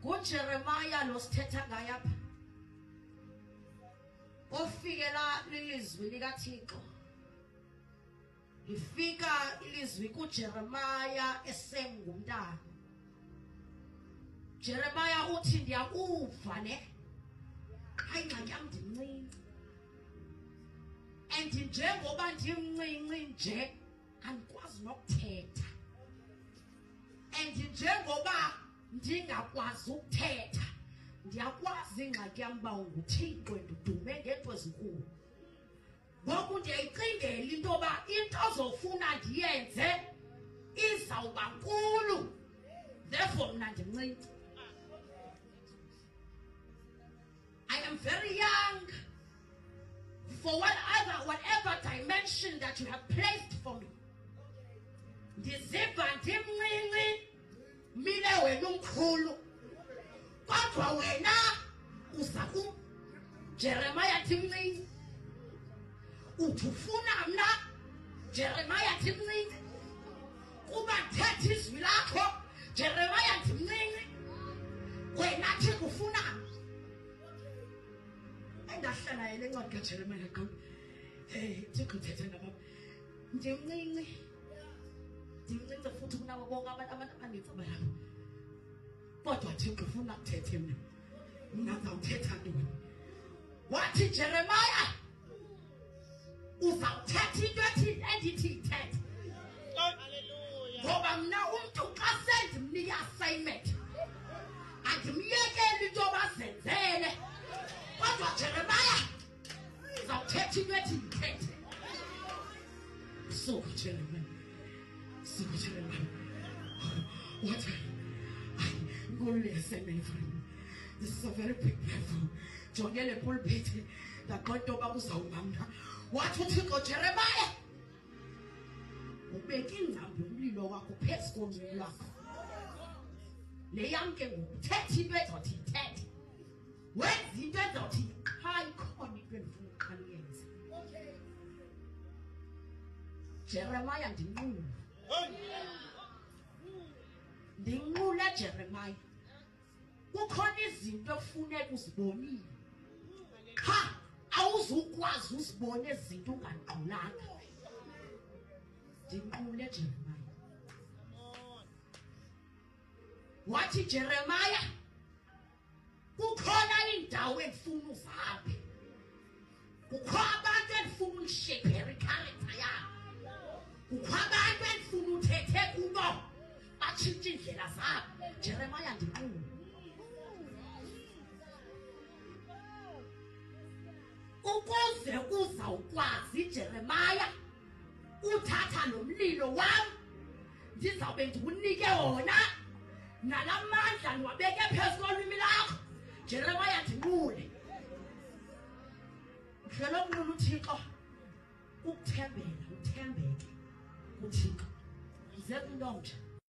uJeremiah lo sithetha ngaye apha ofikela lilizwi likaThixo lifika ilizwi kuJeremiah esengumntana. Jeremiah uthi ndiyakuva ne hayi ngxaki yam ndimncinci and njengoba ndimncinci nje andikwazi nokuthetha and njengoba ndingakwazi ukuthetha ndiyakwazi ingxaki yam uba nguThixo ndudume ngento ezinkulu. Ngoku ndiyayicingela into yoba into ozofuna ndiyenze izawuba nkulu, therefore mna ndimncinci. I am very young for whatever dimension that you have placed for me. Ndiziva ndimncinci mile wena umkhulu kodwa wena uza Jeremiah ndimncinci uthi ufuna mna Jeremiah ndimncinci kuba thetha izwi lakho Jeremiah ndimncinci wena thi ufuna engahlala yena encwadi kaJeremiah ka Thixo thetha ngaba ndimncinci futhi kunabo bonke abantu abaninzi abalapho kodwa Thixo ufuna ukuthetha mina ngizawuthetha ntoni. Wathi Jeremiah uzawuthetha into endithi ithethe. Hallelujah. Ngoba mna umuntu xa sendimnika assignment andimyekeli into bazenzele kodwa Jeremiah uzawuthetha into ethi ithethe. So Jeremiah what this is a very big platform. Jongele pulpit da konto bakuzawuma mna. Wathi uThixo Jeremiah ubeka ingcambu yomlilo wakho phezu komlilo wakho. Le yam ke ngokuthetha into ezothi ithethe. Wenza into ezothi qha ikhona into endifuna uqala uyenze. Jeremiah ndinqule. Ndinqule Jeremiah. Kukhona izinto ekufuneka uzibonile. Cha awuzukwazi uzibone izinto unganqulanga. Ndinqule Jeremiah. Wathi Jeremiah kukhona indawo endifuna uzabe. Kukho abantu endifuna ukushape character yabo. Kukho abantu endifuna uthethe kubo batshintshe indlela zabo. Jeremiah ndinqule. Ukuze uzawukwazi Jeremiah uthatha lo mlilo wami ndizawube ndikunike wona nalamandla niwabeke phezu kolwimi lakho. Jeremiah ndinqule. Ngicela ukunqula uThixo ukuthembela uthembeke kuThixo. Zenza into nje